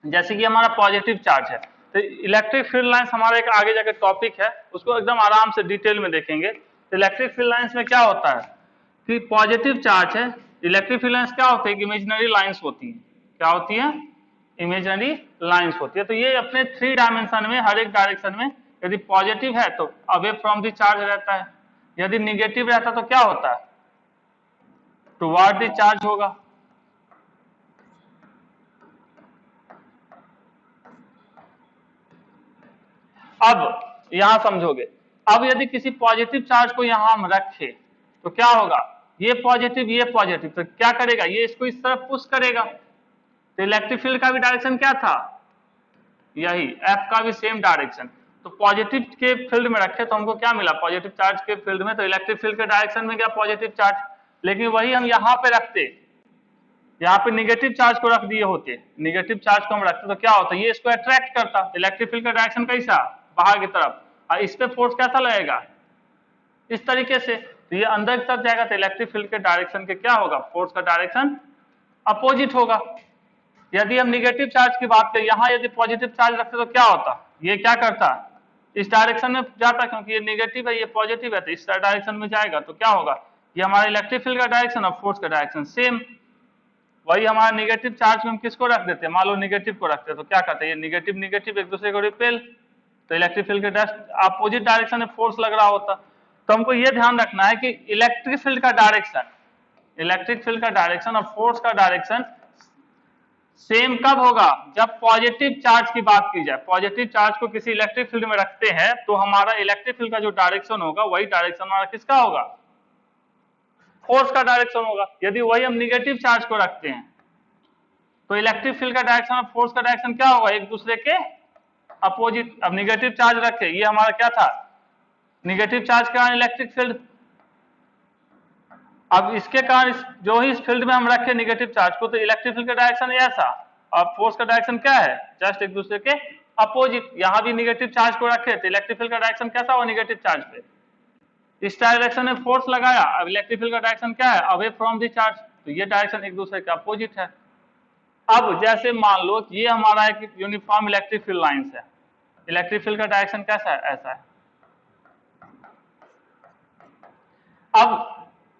जैसे कि हमारा पॉजिटिव चार्ज है, तो इलेक्ट्रिक फील्ड लाइंस हमारा एक आगे जाकर टॉपिक है, उसको एकदम आराम से डिटेल में देखेंगे। तो इलेक्ट्रिक फील्ड लाइंस में क्या होता है कि पॉजिटिव चार्ज है, इलेक्ट्रिक फील्ड लाइंस क्या होती है कि इमेजिनरी लाइंस होती है। क्या होती है? इमेजिनरी लाइंस होती है। तो ये अपने 3 डायमेंशन में, हर एक डायरेक्शन में, यदि पॉजिटिव है तो अवे फ्रॉम द चार्ज रहता है, यदि निगेटिव रहता तो क्या होता है? टुवर्ड द चार्ज होगा। अब यहां समझोगे, अब यदि किसी पॉजिटिव चार्ज को यहां हम रखें तो क्या होगा? ये पॉजिटिव, तो क्या करेगा? ये इसको इस तरफ पुश करेगा। तो इलेक्ट्रिक फील्ड का भी डायरेक्शन क्या था? यही, एफ का भी सेम डायरेक्शन। तो पॉजिटिव के फील्ड में रखे तो हमको क्या मिला? पॉजिटिव चार्ज के फील्ड में तो इलेक्ट्रिक फील्ड के डायरेक्शन में क्या? Positive charge. लेकिन वही हम यहाँ पे रखते, यहाँ पे निगेटिव चार्ज को रख दिए होते, निगेटिव चार्ज को हम रखते तो क्या होता? ये इसको अट्रैक्ट करता। इलेक्ट्रिक फील्ड का डायरेक्शन कैसा? बाहर की तरफ। और इस पे फोर्स कैसा लगेगा? इस तरीके से। तो ये अंदर की तरफ जाएगा तो इलेक्ट्रिक फील्ड के डायरेक्शन के क्या होगा? फोर्स का डायरेक्शन अपोजिट होगा। यदि हम निगेटिव चार्ज की बात करें, यहाँ यदि पॉजिटिव चार्ज रखते तो क्या होता? ये क्या करता? इस डायरेक्शन में जाता, क्योंकि ये निगेटिव है, ये पॉजिटिव है, तो इस डायरेक्शन में जाएगा तो क्या होगा? ये हमारा इलेक्ट्रिक फील्ड का डायरेक्शन और फोर्स का डायरेक्शन सेम। वही हमारा निगेटिव चार्ज में हम किसको रख देते हैं? मान लो निगेटिव को रखते हैं तो क्या करते हैं? ये निगेटिव निगेटिव एक दूसरे को रिपेल, तो इलेक्ट्रिक फील्ड के अपोजिट डायरेक्शन में फोर्स लग रहा होता। तो हमको ये ध्यान रखना है कि इलेक्ट्रिक फील्ड का डायरेक्शन और फोर्स का डायरेक्शन सेम कब होगा? जब पॉजिटिव चार्ज की बात की जाए। पॉजिटिव चार्ज को किसी इलेक्ट्रिक फील्ड में रखते हैं तो हमारा इलेक्ट्रिक फील्ड का जो डायरेक्शन होगा वही डायरेक्शन हमारा किसका होगा? फोर्स का डायरेक्शन होगा। यदि वही हम निगेटिव चार्ज को रखते हैं तो इलेक्ट्रिक फील्ड का डायरेक्शन और फोर्स का डायरेक्शन क्या होगा? एक दूसरे के अपोजिट। अब निगेटिव चार्ज रखे, ये हमारा क्या था? निगेटिव चार्ज के कारण इलेक्ट्रिक फील्ड। अब इसके कारण जो ही इस फील्ड में हम रखे निगेटिव चार्ज को, तो इलेक्ट्रिक फील्ड का डायरेक्शन ऐसा और फोर्स का डायरेक्शन क्या है? जस्ट एक दूसरे के अपोजिट। यहां भी निगेटिव चार्ज को रखे तो इलेक्ट्रिक फील्ड का डायरेक्शन कैसा हुआ? निगेटिव चार्ज पे इस डायरेक्शन में फोर्स लगाया। अब इलेक्ट्रिक फील्ड का डायरेक्शन क्या है? Away from the charge. तो ये डायरेक्शन एक दूसरे के अपोजिट है। अब जैसे मान लो कि ये हमारा एक यूनिफॉर्म इलेक्ट्रिक फील्ड लाइंस है, इलेक्ट्रिक फील्ड का डायरेक्शन कैसा है? ऐसा है। अब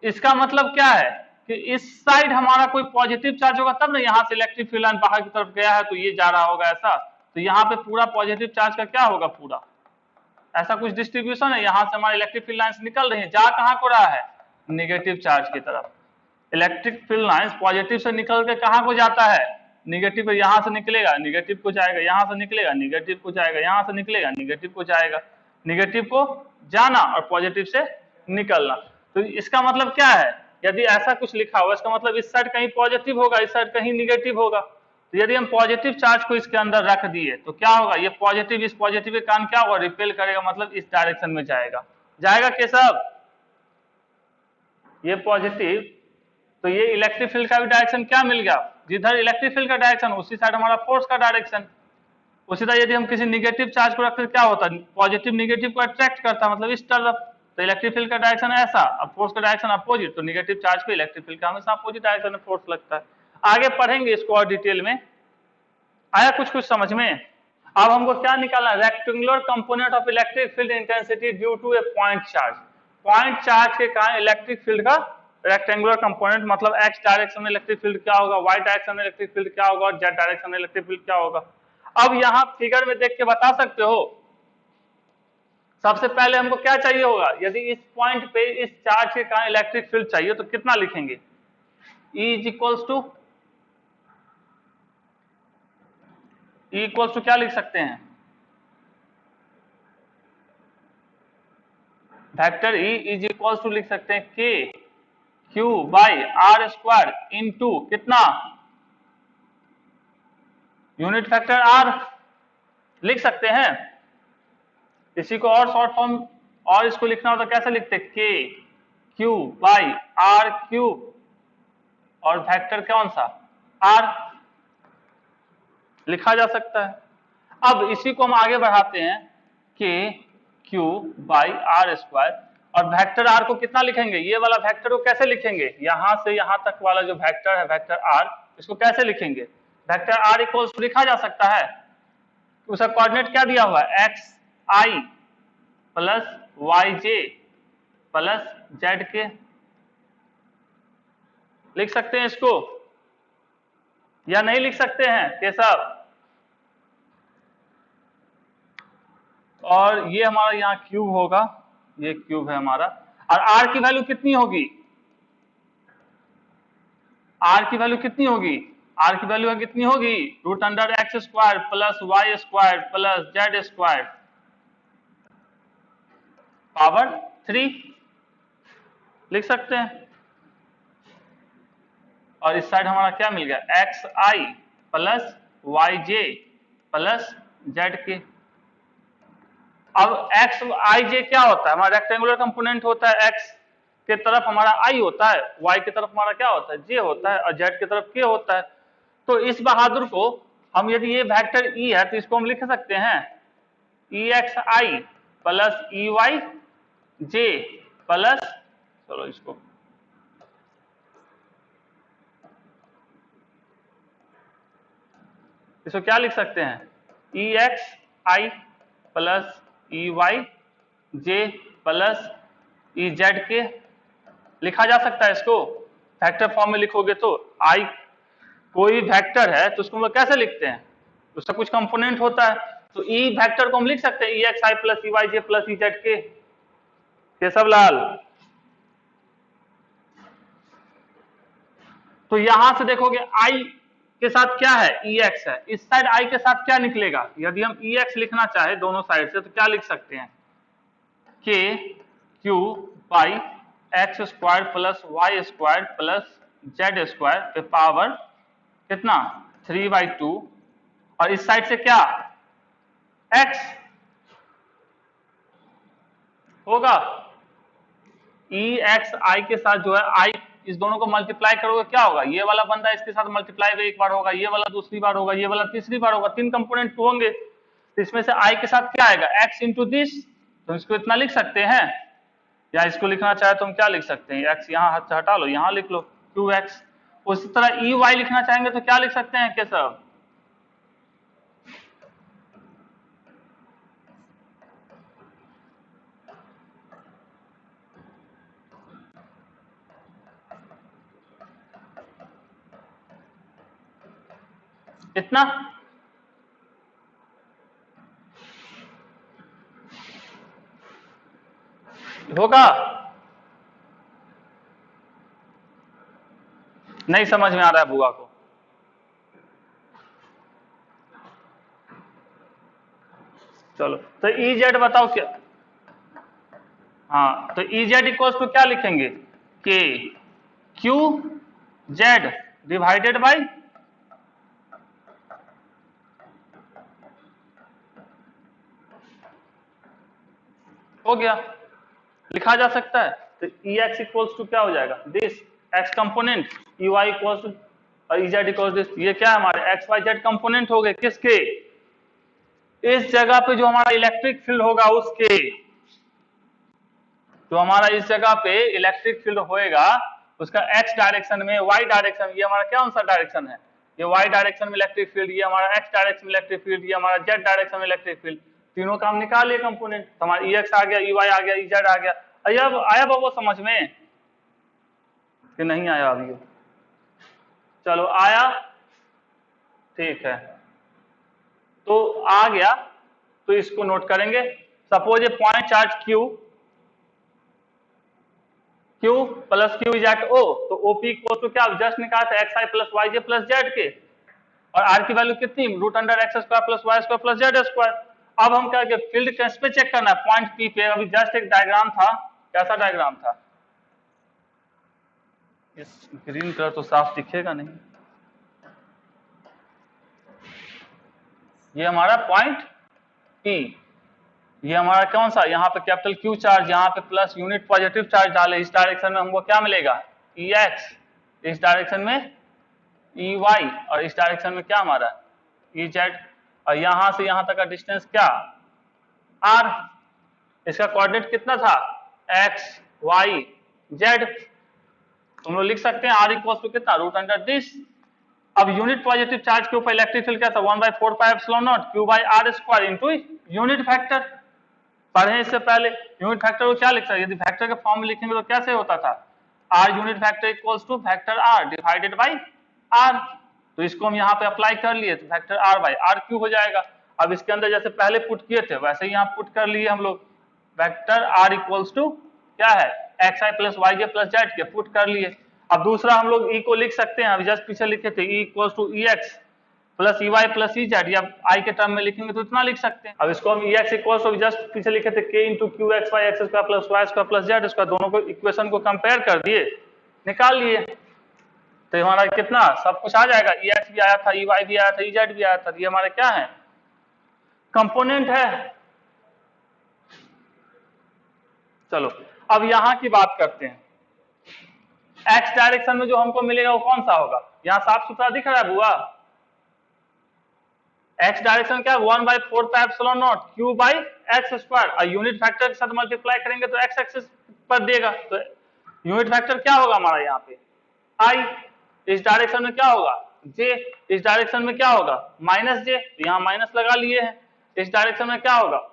इसका मतलब क्या है कि इस साइड हमारा कोई पॉजिटिव चार्ज होगा तब ना यहां से इलेक्ट्रिक फील्ड लाइन बाहर की तरफ गया है तो ये जा रहा होगा ऐसा। तो यहाँ पे पूरा पॉजिटिव चार्ज का क्या होगा? पूरा ऐसा कुछ डिस्ट्रीब्यूशन है। यहां से हमारी इलेक्ट्रिक फील्ड लाइंस निकल रही है, जा कहां को रहा है? निगेटिव चार्ज की तरफ। इलेक्ट्रिक फील्ड लाइंस पॉजिटिव से निकल के कहां को जाता है? निगेटिव। यहां से निकलेगा, निगेटिव को जाएगा, यहां से निकलेगा, निगेटिव को जाएगा, यहां से निकलेगा, निगेटिव को जाएगा। निगेटिव को जाना और पॉजिटिव से निकलना। तो इसका मतलब क्या है? यदि ऐसा कुछ लिखा हुआ इसका मतलब इस साइड कहीं पॉजिटिव होगा, इस साइड कहीं निगेटिव होगा। तो यदि हम पॉजिटिव चार्ज को इसके अंदर रख दिए तो क्या होगा? ये पॉजिटिव इस पॉजिटिव के कारण क्या होगा? रिपेल करेगा, मतलब इस डायरेक्शन में जाएगा। जाएगा केशव? ये पॉजिटिव, तो ये इलेक्ट्रिक फील्ड का भी डायरेक्शन क्या मिल गया? जिधर इलेक्ट्रिक फील्ड का डायरेक्शन उसी साइड हमारा फोर्स का डायरेक्शन। उसी तरह यदि हम किसी निगेटिव चार्ज को रखते क्या होता? पॉजिटिव निगेटिव को अट्रैक्ट करता, मतलब इस तरफ। तो इलेक्ट्रिक फील्ड का डायरेक्शन ऐसा, अब फोर्स का डायरेक्शन अपोजिट, तो निगेटिव चार्ज पे इलेक्ट्रिक फील्ड का हमेशा अपोजिट डायरेक्शन में फोर्स लगता है। आगे पढ़ेंगे इसको और डिटेल में। आया कुछ कुछ समझ में? अब हमको क्या निकालना है? Rectangular component of electric field intensity due to a point charge. Point charge के कारण इलेक्ट्रिक फील्ड का रेक्टेंगुलर कंपोनेंट, मतलब एक्स डायरेक्शन में इलेक्ट्रिक फील्ड क्या होगा, वाई डायरेक्शन में इलेक्ट्रिक फील्ड क्या होगा और जेड डायरेक्शन में इलेक्ट्रिक फील्ड क्या होगा। अब यहां फिगर में देख के बता सकते हो। सबसे पहले हमको क्या चाहिए होगा? यदि इस पॉइंट पे इस चार्ज के कारण इलेक्ट्रिक फील्ड चाहिए तो कितना लिखेंगे? E इज इक्वल्स टू क्या लिख सकते हैं? Vector E is equals to लिख सकते हैं K Q by R square into कितना? यूनिट फैक्टर R लिख सकते हैं। इसी को और शॉर्ट फॉर्म और इसको लिखना हो तो कैसे लिखते? K Q by R cube और वेक्टर कौन सा? R लिखा जा सकता है। अब इसी को हम आगे बढ़ाते हैं, K Q by R square और वेक्टर R को कितना लिखेंगे? ये वाला वेक्टर को कैसे लिखेंगे? यहां से यहां तक वाला जो वेक्टर है वेक्टर R, इसको कैसे लिखेंगे? वेक्टर आर इक्वल्स टू लिखा जा सकता है, उसका कोऑर्डिनेट क्या दिया हुआ है, एक्स आई plus Y J plus Z के। लिख सकते हैं इसको या नहीं लिख सकते हैं केशव? और ये हमारा यहाँ क्यूब होगा, ये क्यूब है हमारा, और आर की वैल्यू कितनी होगी, आर की वैल्यू कितनी होगी, आर की वैल्यू कितनी होगी, root under x square plus Y square plus Z square power 3 लिख सकते हैं। और इस साइड हमारा क्या मिल गया, एक्स आई plus Y J plus Z के। अब एक्स आई जे क्या होता है, हमारा रेक्टेंगुलर कंपोनेंट होता है, एक्स के तरफ हमारा आई होता है, वाई की तरफ हमारा क्या होता है, जे होता है, और जेड की तरफ के होता है। तो इस बहादुर को हम, यदि ये वेक्टर ई है तो इसको हम लिख सकते हैं ई एक्स आई plus E Y J plus, चलो इसको क्या लिख सकते हैं, ई एक्स आई plus E Y J plus E Z के लिखा जा सकता है। इसको वेक्टर फॉर्म में लिखोगे तो आई कोई वेक्टर है तो उसको हम कैसे लिखते हैं, उसका कुछ कंपोनेंट होता है, तो ई वेक्टर को हम लिख सकते हैं ई एक्स आई plus E Y J plus E Z के। केशव लाल, तो यहां से देखोगे आई के साथ क्या है, ई एक्स है, इस साइड आई के साथ क्या निकलेगा, यदि हम ई एक्स लिखना चाहे दोनों साइड से तो क्या लिख सकते हैं, K Q by X square plus Y square plus Z square पे पावर कितना 3/2, और इस साइड से क्या x होगा, ई एक्स आई के साथ जो है आई, इस दोनों को मल्टीप्लाई करोगे क्या होगा, ये वाला बंदा इसके साथ मल्टीप्लाई एक बार होगा, ये वाला दूसरी बार होगा, ये वाला तीसरी बार होगा, 3 कंपोनेंट होंगे, तो इसमें से आई के साथ क्या आएगा, x इंटू दिस, तो इसको इतना लिख सकते हैं, या इसको लिखना चाहे तो हम क्या लिख सकते हैं, x यहाँ हाथ से हटा लो, यहाँ लिख लो 2x। उसी तरह ई वाई लिखना चाहेंगे तो क्या लिख सकते हैं केशव, इतना होगा, नहीं समझ में आ रहा है बुआ को, चलो तो ई जेड बताओ क्या, हाँ तो ई जेड इक्वल्स टू क्या लिखेंगे, के क्यू जेड डिवाइडेड बाई, हो गया, लिखा जा सकता है। तो ई एक्स इक्वल्स टू क्या हो जाएगा, this X component, E Y equals to और ई जेड इक्वल्स दिस, ये क्या है हमारे एक्स वाई जेड कंपोनेंट हो गए, किसके, इस जगह पे जो हमारा इलेक्ट्रिक फील्ड होगा उसके, जो हमारा इस जगह पे इलेक्ट्रिक फील्ड होएगा उसका एक्स डायरेक्शन में, वाई डायरेक्शन, ये हमारा क्या सा डायरेक्शन है, ये वाई डायरेक्शन में इलेक्ट्रिक फील्ड, ये हमारा एक्स डायरेक्शन में इलेक्ट्रिक फील्ड, ये हमारा जेड डायरेक्शन में इलेक्ट्रिक फील्ड, तीनों का हम निकाल लिए कंपोनेंट, तो हमारा ई एक्स आ गया, ई वाई आ गया, ई जेड आ गया। अब आया बाबू समझ में कि नहीं आया अभी, चलो आया, ठीक है, तो आ गया, तो इसको नोट करेंगे, suppose a point charge Q, Q plus Q is at O, तो OP इक्वल टू क्या जस्ट निकाला था एक्स आई plus Y J plus Z के, और R की वैल्यू कितनी, root under x square plus Y square plus Z square. अब हम क्या, फील्ड किस पे चेक करना है, पॉइंट P पे, अभी जस्ट एक डायग्राम था, कैसा डायग्राम था, इस ग्रीन कलर तो साफ दिखेगा नहीं, ये हमारा पॉइंट P, ये हमारा कौन सा, यहाँ पे कैपिटल Q चार्ज, यहाँ पे प्लस यूनिट पॉजिटिव चार्ज डाले, इस डायरेक्शन में हमको क्या मिलेगा, EX, इस डायरेक्शन में EY, और इस डायरेक्शन में क्या हमारा EZ, और यहां से यहां तक का डिस्टेंस क्या R, इसका कोऑर्डिनेट कितना था X Y Z, तुम लोग लिख सकते हैं R इक्वल टू कितना, रूट अंडर दिस अब यूनिट पॉजिटिव चार्ज के ऊपर इलेक्ट्रिक फील्ड क्या था, 1/4 pi epsilon naught Q by are square into unit factor. पढ़े इससे पहले यूनिट फैक्टर को क्या लिखता है, यदि फैक्टर के फॉर्म में लिखेंगे तो कैसे होता था, R unit factor equals to factor R divided by R. तो इसको हम यहाँ पे अप्लाई कर लिए तो factor R by R cube हो जाएगा। अब इसके अंदर जैसे पहले पुट किए थे वैसे ही यहाँ पुट कर लिए हम लोग, फैक्टर आर इक्वल्स टू क्या है, एक्स आई plus Y J plus Z के पुट कर लिए। अब दूसरा हम लोग ई को लिख सकते हैं, अभी जस्ट पीछे लिखे थे E equals to E X plus E Y plus E Z, या आई के टर्म में लिखेंगे तो इतना लिख सकते हैं। अब इसको हम E x equals to just पीछे लिखे थे के into q x y x square plus Y square plus Z square, दोनों को इक्वेशन को कंपेयर कर दिए निकाल लिए, तो हमारा कितना सब कुछ आ जाएगा, ई एक्स भी आया था, ई वाई भी आया था, ई जेड भी आया था, ये हमारे क्या है, कंपोनेंट है। चलो अब यहां की बात करते हैं, एक्स डायरेक्शन में जो हमको मिलेगा वो कौन सा होगा, यहां साफ सुथरा दिख रहा है बुआ, एक्स डायरेक्शन क्या, 1/4 pi epsilon naught Q by X square, और यूनिट फैक्टर के साथ मल्टीप्लाई करेंगे तो एक्स एक्सिस पर देगा, तो यूनिट फैक्टर क्या होगा हमारा यहाँ पे आई, इस डायरेक्शन में क्या होगा जे, इस डायरेक्शन में क्या होगा माइनस जे, तो यहाँ माइनस लगा लिए हैं, इस डायरेक्शन में क्या होगा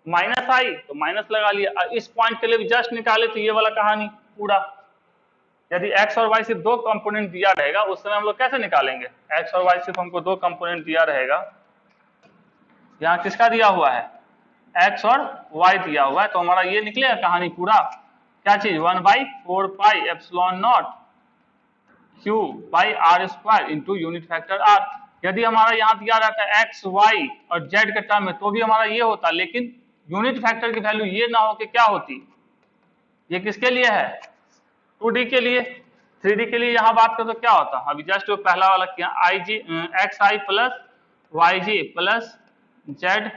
माइनस आई तो माइनस लगा लिया। इस पॉइंट के लिए भी जस्ट निकाले तो ये वाला कहानी पूरा, यदि x और y सिर्फ दो कंपोनेंट दिया रहेगा उस समय हम लोग कैसे निकालेंगे, x और y सिर्फ हमको दो कंपोनेंट दिया रहेगा, यहाँ किसका दिया हुआ है x और y दिया हुआ है, तो हमारा ये निकलेगा कहानी पूरा, क्या चीज 1/4 pi epsilon naught Q by are square into unit factor r. यदि हमारा यहाँ दिया रहता है x y और z के टर्म में तो भी हमारा ये होता, लेकिन यूनिट फैक्टर की वैल्यू ये ना हो कि क्या होती, ये किसके लिए है 2D के लिए, 3D के लिए यहाँ बात करो तो क्या होता, अभी जस्ट जो पहला वाला किया i g x I plus y g plus Z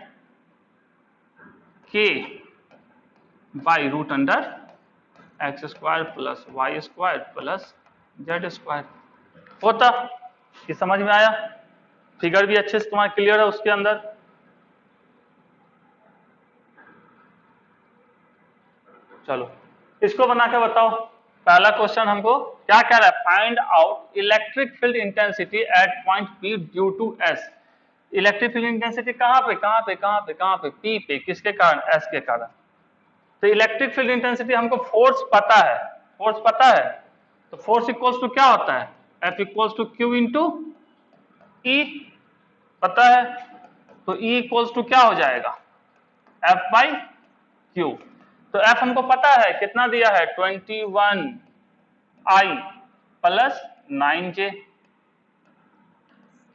के by root under x square plus Y square plus Z square होता। ये समझ में आया, फिगर भी अच्छे से तुम्हारा क्लियर है उसके अंदर। चलो इसको बना के बताओ, पहला क्वेश्चन हमको क्या कह रहा है, find out electric field intensity at point P due to S. Electric field intensity कहाँ पे कहाँ पे कहाँ पे कहाँ पे, पी पे, किसके कारण, एस के कारण। तो इलेक्ट्रिक फील्ड इंटेंसिटी हमको फोर्स पता है, फोर्स पता है, तो फोर्स इक्वल्स टू क्या होता है, F equals to Q into E पता है, तो ई इक्वल्स टू क्या हो जाएगा एफ बाई क्यू। तो एफ हमको पता है कितना दिया है 21 आई प्लस 9j,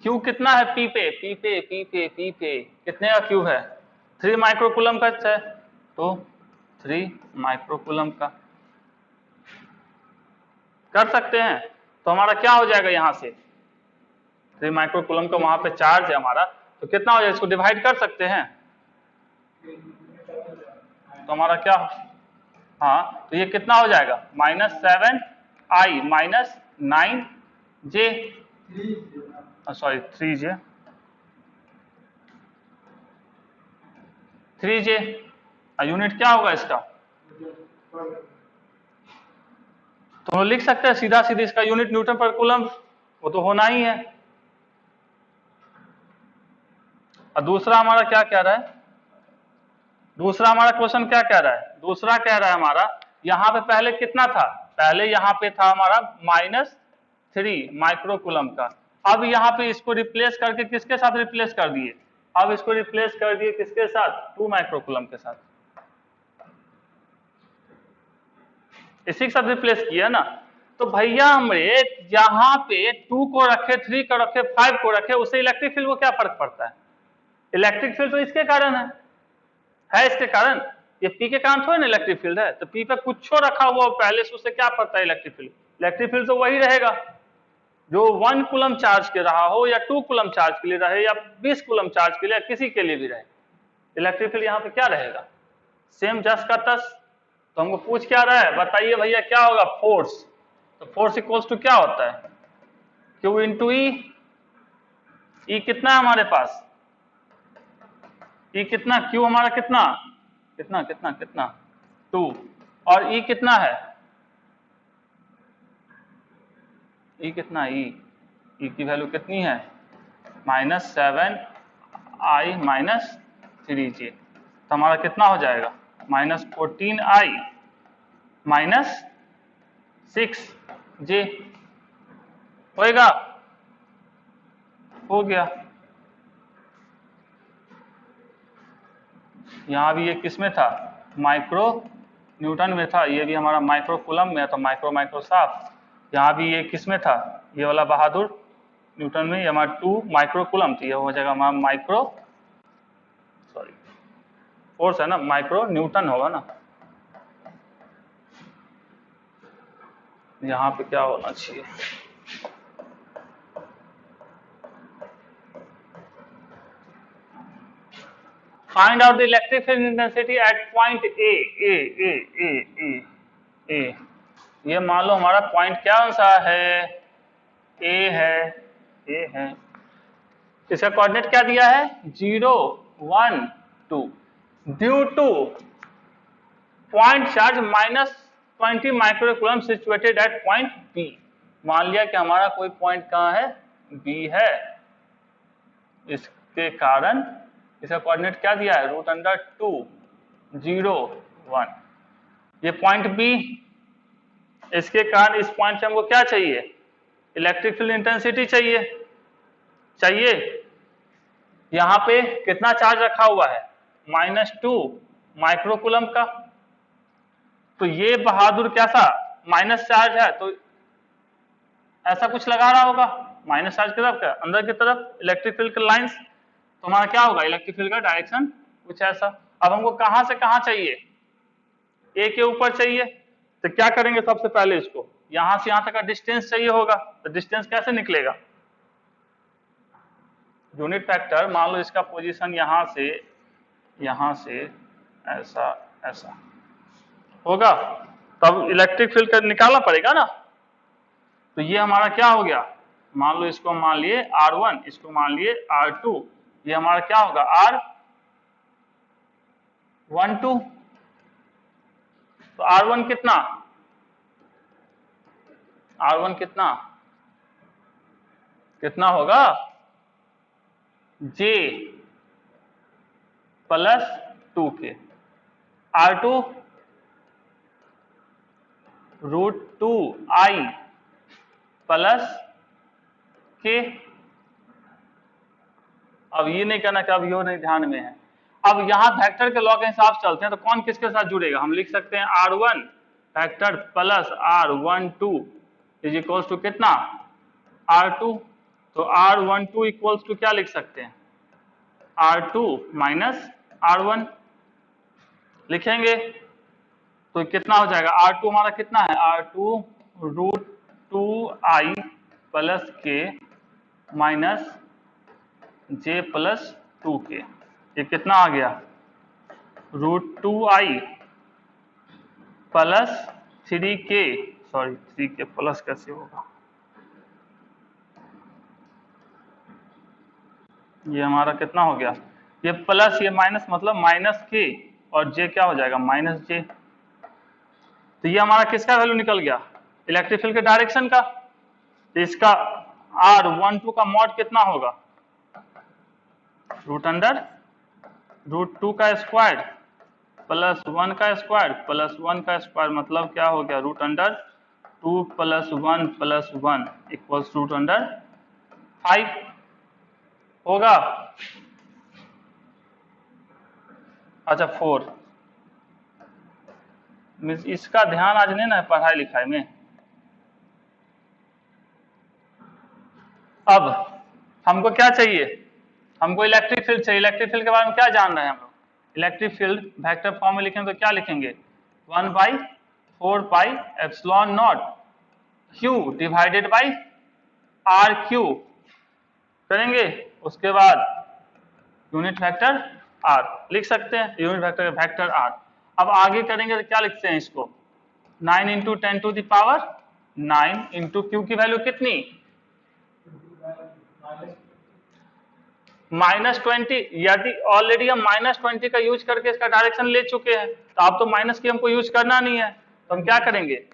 क्यू कितना है पी पे पी पे पी पे पी पे, कितने का क्यू है 3 माइक्रोकूलम का है, तो 3 माइक्रोकूलम का कर सकते हैं। तो हमारा क्या हो जाएगा यहाँ से 3 माइक्रोकूलम का वहां पे चार्ज है हमारा, तो कितना हो जाएगा, इसको डिवाइड कर सकते हैं, तो हमारा क्या, हाँ तो ये कितना हो जाएगा -7 आई minus 9j, sorry 3j, unit क्या होगा इसका, तो हम लिख सकते हैं सीधा सीधी इसका यूनिट न्यूटन पर कूलम, वो तो होना ही है। और दूसरा हमारा क्या कह रहा है, दूसरा हमारा क्वेश्चन क्या कह रहा है, दूसरा कह रहा है हमारा यहाँ पे पहले कितना था, पहले यहाँ पे था हमारा -3 माइक्रोकूलम का, अब यहाँ पे इसको रिप्लेस करके किसके साथ रिप्लेस कर दिए, अब इसको रिप्लेस कर दिए किसके साथ 2 माइक्रोकूलम के साथ, इसी के साथ रिप्लेस किया ना। तो भैया हमरे यहाँ पे 2 को रखे, 3 को रखे, 5 को रखे, उससे इलेक्ट्रिक फील्ड को क्या फर्क पड़ता है, इलेक्ट्रिक फील्ड तो इसके कारण है इसके कारण, ये पी के कारण थोड़ी ना इलेक्ट्रिक फील्ड है, तो पी पे कुछ रखा हुआ पहले से, उससे क्या पड़ता है इलेक्ट्रिक फील्ड, इलेक्ट्रिक फील्ड तो वही रहेगा जो 1 कूलम चार्ज के रहा हो या 2 कूलम चार्ज के लिए रहे या 20 कूलम चार्ज के लिए, किसी के लिए भी रहे, इलेक्ट्रिक फील्ड यहाँ पे क्या रहेगा सेम जस का तस। तो हमको पूछ क्या रहा है, बताइए भैया क्या होगा फोर्स, तो फोर्स इक्वल्स टू क्या होता है क्यू इंटू ई, ई कितना है हमारे पास, ई कितना, क्यू हमारा कितना कितना कितना कितना 2, और ई कितना है, ई कितना, ई ई की वैल्यू कितनी है -7i माइनस 3j, तो हमारा कितना हो जाएगा -14i माइनस 6j होएगा। हो गया। यहाँ भी ये किस में था माइक्रो न्यूटन में था, ये भी हमारा माइक्रो कूलम में, तो माइक्रो साफ। यहाँ भी ये किस में था ये वाला बहादुर न्यूटन में, ये हमारा 2 माइक्रो कूलम थी, ये हो जाएगा हमारा माइक्रो सॉरी फोर्स है ना, माइक्रो न्यूटन होगा ना। यहाँ पे क्या होना चाहिए find out the electric field intensity at point A. ये मान लो हमारा पॉइंट क्या सा है ए है। इसका कोऑर्डिनेट क्या दिया है 0 1 2। Due to point charge -20 microcoulomb situated at point B. मान लिया कि हमारा कोई पॉइंट कहाँ है बी है, इसके कारण इसका कोऑर्डिनेट क्या दिया है √2 0 1। ये पॉइंट बी, इसके कारण इस पॉइंट से हमको क्या चाहिए इलेक्ट्रिक फील्ड इंटेंसिटी चाहिए। यहाँ पे कितना चार्ज रखा हुआ है -2 माइक्रोकूलम का, तो ये बहादुर कैसा माइनस चार्ज है, तो ऐसा कुछ लगा रहा होगा माइनस चार्ज की तरफ का अंदर की तरफ इलेक्ट्रिक फील्ड के लाइंस, तो हमारा क्या होगा इलेक्ट्रिक फील्ड का डायरेक्शन कुछ ऐसा। अब हमको कहां से कहां चाहिए ए के ऊपर चाहिए, तो क्या करेंगे सबसे पहले इसको यहां से यहां तक का डिस्टेंस चाहिए होगा, तो डिस्टेंस कैसे निकलेगा यूनिट फैक्टर। मान लो इसका पोजीशन यहां से ऐसा होगा, तब इलेक्ट्रिक फील्ड का निकालना पड़ेगा ना। तो ये हमारा क्या हो गया, मान लो इसको मान लिए R1, इसको मान लिए R2, ये हमारा क्या होगा R12। तो R1 कितना होगा J + 2k, R2 √2i + k। अब ये नहीं कहना कि अब यो नहीं ध्यान में है। अब यहां वेक्टर के लॉ के हिसाब से चलते हैं, तो कौन किसके साथ जुड़ेगा, हम लिख सकते हैं R1 vector + R12 is equals to कितना R2। तो R12 इक्वल्स टू क्या लिख सकते हैं R2 माइनस R1 लिखेंगे, तो कितना हो जाएगा R2 हमारा कितना है R2 √2i + k minus J + 2k। ये कितना आ गया √2i + 3k, sorry 3k plus कैसे होगा, ये हमारा कितना हो गया, ये प्लस ये माइनस मतलब -k और j क्या हो जाएगा -j। तो ये हमारा किसका वैल्यू निकल गया इलेक्ट्रिक फील्ड के डायरेक्शन का। तो इसका R12 का मॉड कितना होगा √2 का स्क्वायर +1 का स्क्वायर +1 का स्क्वायर, मतलब क्या हो गया √2 + 1 + 1 इक्वल्स √5 होगा। अच्छा 4, इसका ध्यान आज नहीं ना है पढ़ाई लिखाई में। अब हमको क्या चाहिए, हमको इलेक्ट्रिक फील्ड चाहिए। इलेक्ट्रिक फील्ड के बारे में क्या जान रहे हैं हम लोग, इलेक्ट्रिक फील्ड वेक्टर फॉर्म में लिखेंगे तो क्या लिखेंगे 1/4πε0 Q डिवाइडेड बाई RQ करेंगे, उसके बाद यूनिट वेक्टर R लिख सकते हैं, यूनिट वेक्टर R। अब आगे करेंगे तो क्या लिखते हैं इसको 9 × 10⁻9 × Q की वैल्यू कितनी -20। यदि ऑलरेडी हम -20 का यूज करके इसका डायरेक्शन ले चुके हैं, तो अब तो माइनस की हमको यूज करना नहीं है, तो हम क्या करेंगे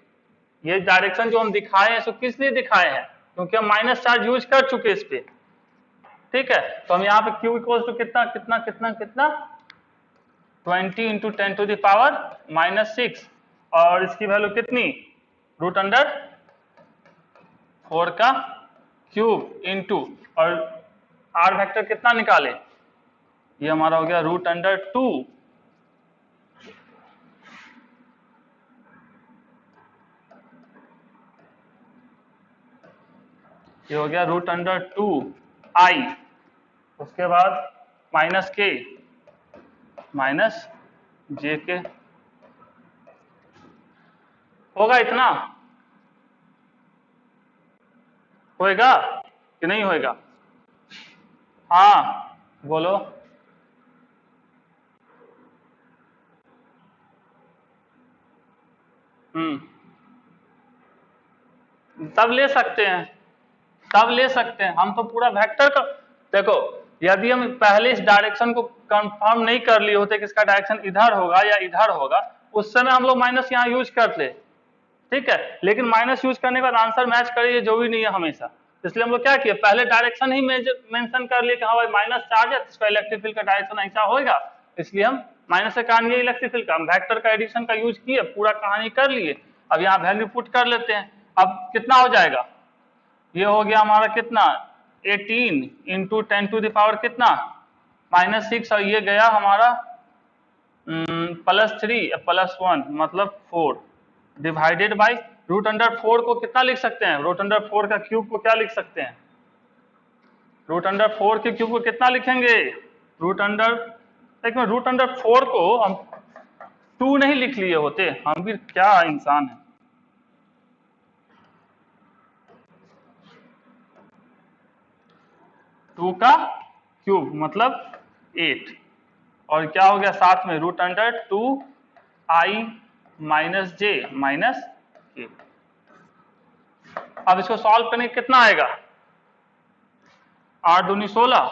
ये डायरेक्शन जो हम दिखाए हैं इसको किस लिए दिखाए हैं, क्योंकि हम माइनस चार्ज यूज कर चुके इस पे। ठीक है, तो हम यहाँ पे q इक्वल टू कितना कितना कितना कितना 20 इंटू 10 टू द पावर -6 और इसकी वैल्यू कितनी √4 का क्यूब इंटू और r वेक्टर कितना निकाले, ये हमारा हो गया √2 ये हो गया √2i, उसके बाद माइनस के माइनस जे के होगा, इतना होएगा कि नहीं होएगा? हाँ बोलो। सब ले सकते हैं, सब ले सकते हैं, हम तो पूरा वेक्टर का देखो, यदि हम पहले इस डायरेक्शन को कंफर्म नहीं कर लिए होते कि इसका डायरेक्शन इधर होगा या इधर होगा, उस समय हम लोग माइनस यहाँ यूज करते, ठीक है, लेकिन माइनस यूज करने के बाद आंसर मैच करिए जो भी नहीं है हमेशा, इसलिए हम लोग क्या किए, पहले डायरेक्शन ही मेंशन कर लिए कि हाँ भाई माइनस चार्ज है, इसका इलेक्ट्रिक फील्ड का डायरेक्शन ऐसा होगा, इसलिए हम माइनस से कारण ये इलेक्ट्रिक फील्ड का हम वेक्टर का एडिशन का यूज किए, पूरा कहानी कर लिए। अब यहाँ वैल्यू पुट कर लेते हैं, अब कितना हो जाएगा, ये हो गया हमारा कितना 18 इंटू 10 टू द पावर कितना -6 और ये गया हमारा +3 +1 मतलब 4 डिवाइडेड बाई √4 को कितना लिख सकते हैं, √4 का क्यूब को क्या लिख सकते हैं, √4 के क्यूब को कितना लिखेंगे, √4 को हम 2 नहीं लिख लिए होते, हम भी क्या इंसान है। टू का क्यूब मतलब 8 और क्या हो गया साथ में √2i माइनस जे माइनस के। अब इसको सॉल्व करने कितना आएगा, 8 दूनी 16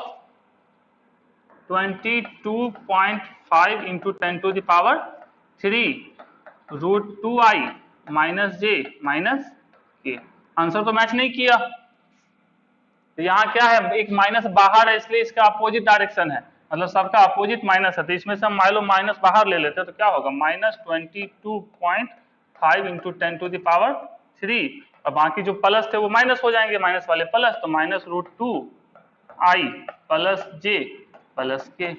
22.5 into 10 to the power 3 √2i minus j minus k. Answer तो मैच नहीं किया, तो यहाँ क्या है, एक माइनस बाहर है इसलिए इसका अपोजिट डायरेक्शन है, मतलब सबका अपोजिट माइनस है, तो इसमें से हम मान लो माइनस बाहर ले लेते हैं तो क्या होगा -22.5 इंटू 10 टू द पावर 3 और बाकी जो प्लस थे वो माइनस हो जाएंगे, माइनस वाले प्लस, तो -√2i प्लस जे प्लस के।